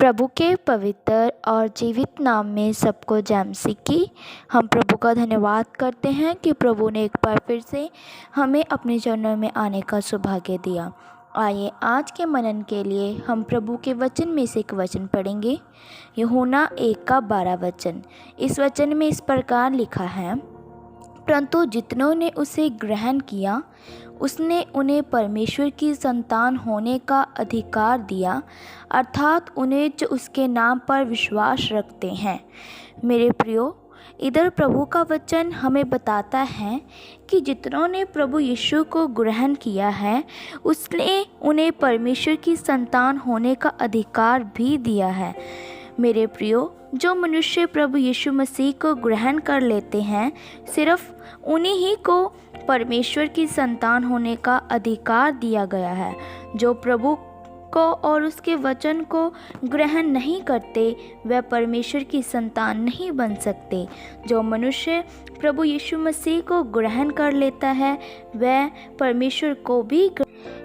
प्रभु के पवित्र और जीवित नाम में सबको जय मसीह की। हम प्रभु का धन्यवाद करते हैं कि प्रभु ने एक बार फिर से हमें अपने चरणों में आने का सौभाग्य दिया। आइए आज के मनन के लिए हम प्रभु के वचन में से एक वचन पढ़ेंगे, यूहन्ना 1:12 वचन। इस वचन में इस प्रकार लिखा है, परंतु जितनों ने उसे ग्रहण किया उसने उन्हें परमेश्वर की संतान होने का अधिकार दिया, अर्थात उन्हें जो उसके नाम पर विश्वास रखते हैं। मेरे प्रियो, इधर प्रभु का वचन हमें बताता है कि जितनों ने प्रभु यीशु को ग्रहण किया है उसने उन्हें परमेश्वर की संतान होने का अधिकार भी दिया है। मेरे प्रियो, जो मनुष्य प्रभु यीशु मसीह को ग्रहण कर लेते हैं, सिर्फ उन्हीं ही को परमेश्वर की संतान होने का अधिकार दिया गया है। जो प्रभु को और उसके वचन को ग्रहण नहीं करते वह परमेश्वर की संतान नहीं बन सकते। जो मनुष्य प्रभु यीशु मसीह को ग्रहण कर लेता है वह परमेश्वर को भी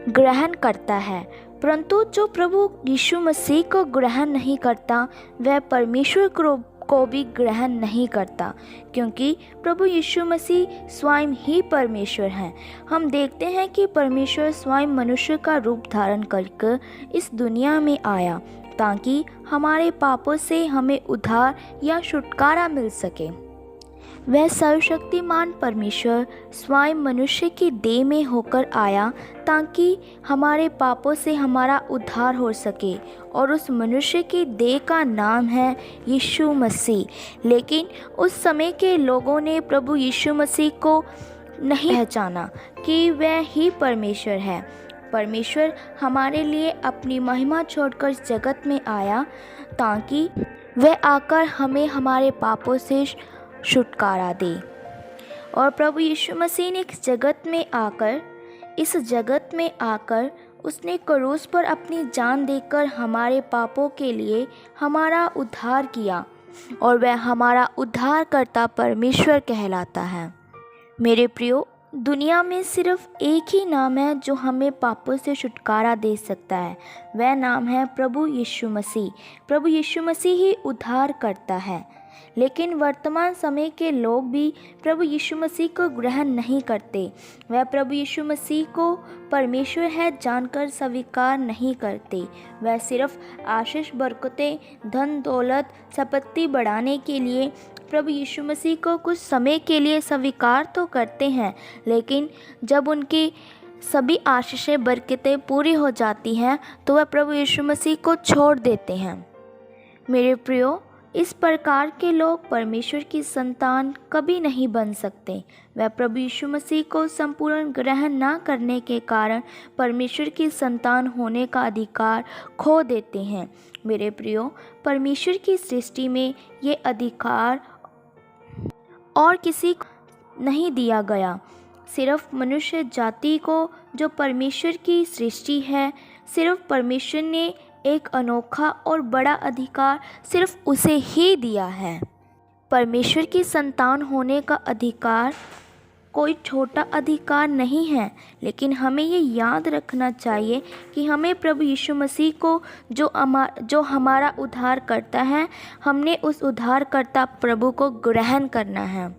ग्रहण करता है, परंतु जो प्रभु यीशु मसीह को ग्रहण नहीं करता वह परमेश्वर को भी ग्रहण नहीं करता, क्योंकि प्रभु यीशु मसीह स्वयं ही परमेश्वर हैं। हम देखते हैं कि परमेश्वर स्वयं मनुष्य का रूप धारण करके इस दुनिया में आया ताकि हमारे पापों से हमें उद्धार या छुटकारा मिल सके। वह सर्वशक्तिमान परमेश्वर स्वयं मनुष्य की देह में होकर आया ताकि हमारे पापों से हमारा उद्धार हो सके, और उस मनुष्य की देह का नाम है यीशु मसीह। लेकिन उस समय के लोगों ने प्रभु यीशु मसीह को नहीं पहचाना कि वह ही परमेश्वर है। परमेश्वर हमारे लिए अपनी महिमा छोड़कर इस जगत में आया ताकि वह आकर हमें हमारे पापों से छुटकारा दे। और प्रभु यीशु मसीह ने इस जगत में आकर उसने क्रूस पर अपनी जान देकर हमारे पापों के लिए हमारा उद्धार किया, और वह हमारा उद्धारकर्ता परमेश्वर कहलाता है। मेरे प्रियो, दुनिया में सिर्फ एक ही नाम है जो हमें पापों से छुटकारा दे सकता है, वह नाम है प्रभु यीशु मसीह। प्रभु यीशु मसीह ही उद्धार करता है। लेकिन वर्तमान समय के लोग भी प्रभु यीशु मसीह को ग्रहण नहीं करते। वह प्रभु यीशु मसीह को परमेश्वर है जानकर स्वीकार नहीं करते। वह सिर्फ आशीष, बरकतें, धन दौलत, संपत्ति बढ़ाने के लिए प्रभु यीशु मसीह को कुछ समय के लिए स्वीकार तो करते हैं, लेकिन जब उनकी सभी आशीषें, बरकतें पूरी हो जाती हैं तो वह प्रभु यीशु मसीह को छोड़ देते हैं। मेरे प्रियो, इस प्रकार के लोग परमेश्वर की संतान कभी नहीं बन सकते। वह प्रभु यीशु मसीह को संपूर्ण ग्रहण न करने के कारण परमेश्वर की संतान होने का अधिकार खो देते हैं। मेरे प्रियो, परमेश्वर की सृष्टि में ये अधिकार और किसी को नहीं दिया गया, सिर्फ मनुष्य जाति को, जो परमेश्वर की सृष्टि है। सिर्फ परमेश्वर ने एक अनोखा और बड़ा अधिकार सिर्फ उसे ही दिया है। परमेश्वर की संतान होने का अधिकार कोई छोटा अधिकार नहीं है, लेकिन हमें ये याद रखना चाहिए कि हमें प्रभु यीशु मसीह को जो हमारा उद्धार करता है, हमने उस उद्धारकर्ता प्रभु को ग्रहण करना है।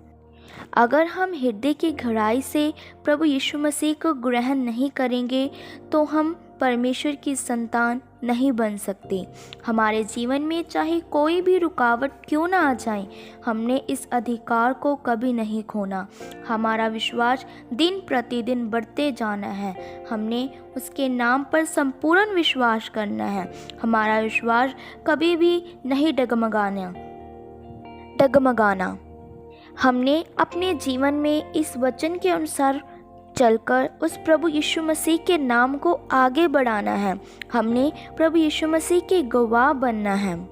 अगर हम हृदय की गहराई से प्रभु यीशु मसीह को ग्रहण नहीं करेंगे तो हम परमेश्वर की संतान नहीं बन सकते। हमारे जीवन में चाहे कोई भी रुकावट क्यों ना आ जाए, हमने इस अधिकार को कभी नहीं खोना। हमारा विश्वास दिन प्रतिदिन बढ़ते जाना है। हमने उसके नाम पर संपूर्ण विश्वास करना है। हमारा विश्वास कभी भी नहीं डगमगाना। हमने अपने जीवन में इस वचन के अनुसार चलकर उस प्रभु यीशु मसीह के नाम को आगे बढ़ाना है। हमने प्रभु यीशु मसीह के गवाह बनना है।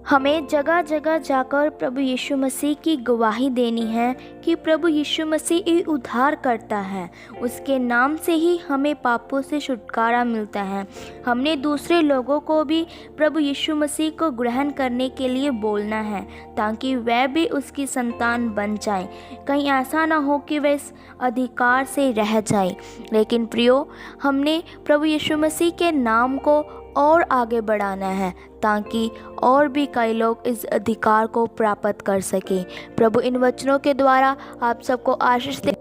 हमें जगह जगह जाकर प्रभु यीशु मसीह की गवाही देनी है कि प्रभु यीशु मसीह ही उद्धार करता है। उसके नाम से ही हमें पापों से छुटकारा मिलता है। हमने दूसरे लोगों को भी प्रभु यीशु मसीह को ग्रहण करने के लिए बोलना है ताकि वह भी उसकी संतान बन जाए। कहीं ऐसा ना हो कि वह इस अधिकार से रह जाए। लेकिन प्रियो, हमने प्रभु यीशु मसीह के नाम को और आगे बढ़ाना है ताकि और भी कई लोग इस अधिकार को प्राप्त कर सकें। प्रभु इन वचनों के द्वारा आप सबको आशीष दे।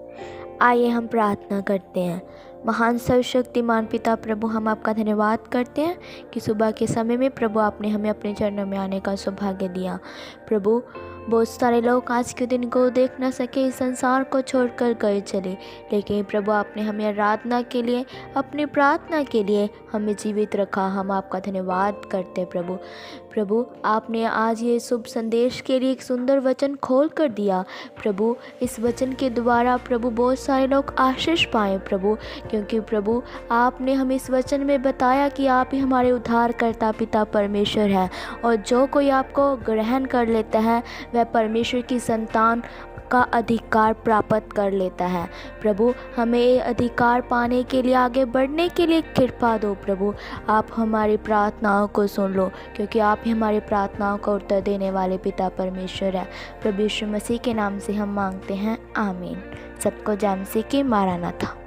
आइए हम प्रार्थना करते हैं। महान सर्वशक्तिमान पिता प्रभु, हम आपका धन्यवाद करते हैं कि सुबह के समय में प्रभु आपने हमें अपने चरणों में आने का सौभाग्य दिया। प्रभु बहुत सारे लोग आज के दिन को देख न सके, इस संसार को छोड़कर गए चले, लेकिन प्रभु आपने हमें आराधना के लिए, अपनी प्रार्थना के लिए हमें जीवित रखा। हम आपका धन्यवाद करते हैं प्रभु। प्रभु आपने आज ये शुभ संदेश के लिए एक सुंदर वचन खोल कर दिया। प्रभु इस वचन के द्वारा प्रभु बहुत सारे लोग आशीष पाएँ प्रभु, क्योंकि प्रभु आपने हमें इस वचन में बताया कि आप ही हमारे उद्धारकर्ता पिता परमेश्वर हैं, और जो कोई आपको ग्रहण कर लेता है वह परमेश्वर की संतान का अधिकार प्राप्त कर लेता है। प्रभु हमें ये अधिकार पाने के लिए, आगे बढ़ने के लिए कृपा दो प्रभु। आप हमारी प्रार्थनाओं को सुन लो, क्योंकि आप ही हमारी प्रार्थनाओं का उत्तर देने वाले पिता परमेश्वर है। प्रभु यीशु मसीह के नाम से हम मांगते हैं, आमीन। सबको जय मसीह की। मारानाथा।